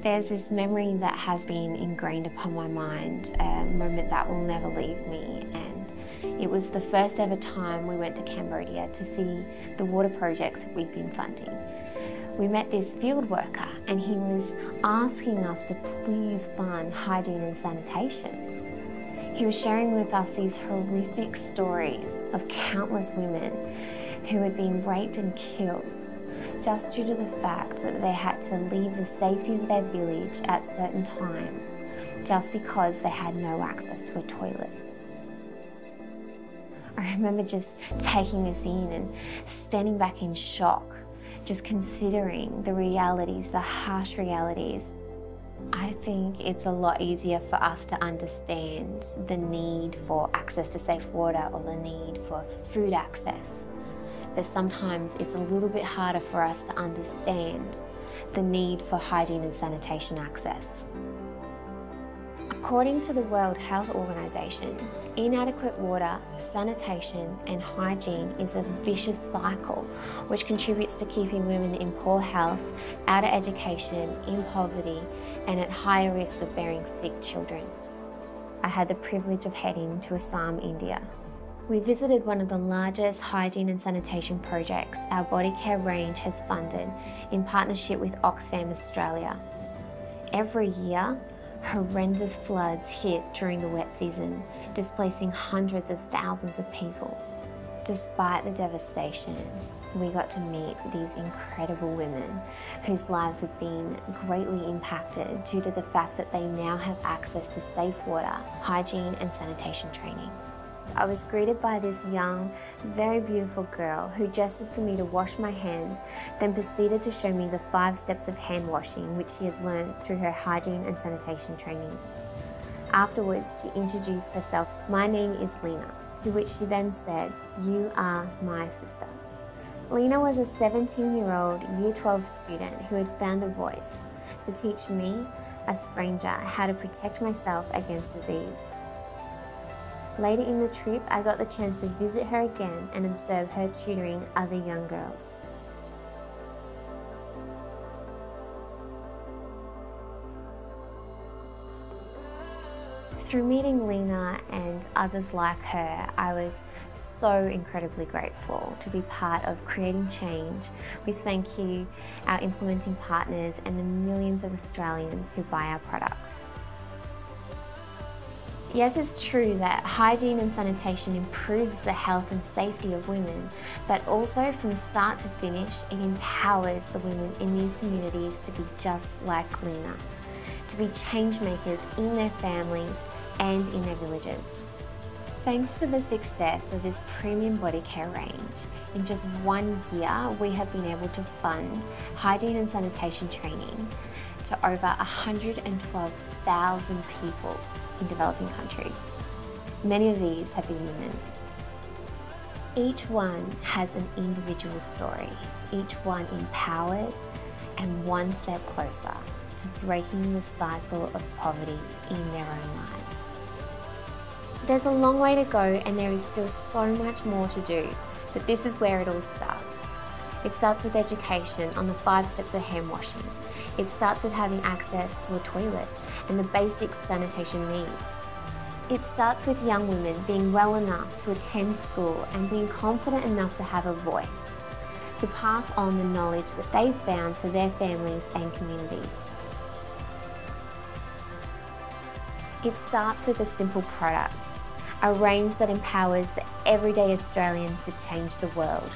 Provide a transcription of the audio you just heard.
There's this memory that has been ingrained upon my mind, a moment that will never leave me, and it was the first ever time we went to Cambodia to see the water projects that we've been funding. We met this field worker and he was asking us to please fund hygiene and sanitation. He was sharing with us these horrific stories of countless women who had been raped and killed just due to the fact that they had to leave the safety of their village at certain times just because they had no access to a toilet. I remember just taking this in and standing back in shock, just considering the realities, the harsh realities. I think it's a lot easier for us to understand the need for access to safe water or the need for food access. But sometimes it's a little bit harder for us to understand the need for hygiene and sanitation access. According to the World Health Organization, inadequate water, sanitation and hygiene is a vicious cycle which contributes to keeping women in poor health, out of education, in poverty and at higher risk of bearing sick children. I had the privilege of heading to Assam, India. We visited one of the largest hygiene and sanitation projects our body care range has funded in partnership with Oxfam Australia. Every year, horrendous floods hit during the wet season, displacing hundreds of thousands of people. Despite the devastation, we got to meet these incredible women whose lives have been greatly impacted due to the fact that they now have access to safe water, hygiene and sanitation training. I was greeted by this young, very beautiful girl who gestured for me to wash my hands, then proceeded to show me the 5 steps of hand washing which she had learned through her hygiene and sanitation training. Afterwards, she introduced herself. "My name is Leena," to which she then said, "You are my sister." Leena was a 17-year-old Year 12 student who had found a voice to teach me, a stranger, how to protect myself against disease. Later in the trip, I got the chance to visit her again and observe her tutoring other young girls. Through meeting Leena and others like her, I was so incredibly grateful to be part of creating change with Thankyou, our implementing partners and the millions of Australians who buy our products. Yes, it's true that hygiene and sanitation improves the health and safety of women, but also from start to finish, it empowers the women in these communities to be just like Leena, to be change makers in their families and in their villages. Thanks to the success of this premium body care range, in just 1 year, we have been able to fund hygiene and sanitation training to over 112,000 people in developing countries. Many of these have been women. Each one has an individual story, each one empowered and one step closer to breaking the cycle of poverty in their own lives. There's a long way to go and there is still so much more to do, but this is where it all starts. It starts with education on the 5 steps of hand washing. It starts with having access to a toilet and the basic sanitation needs. It starts with young women being well enough to attend school and being confident enough to have a voice, to pass on the knowledge that they've found to their families and communities. It starts with a simple product, a range that empowers the everyday Australian to change the world.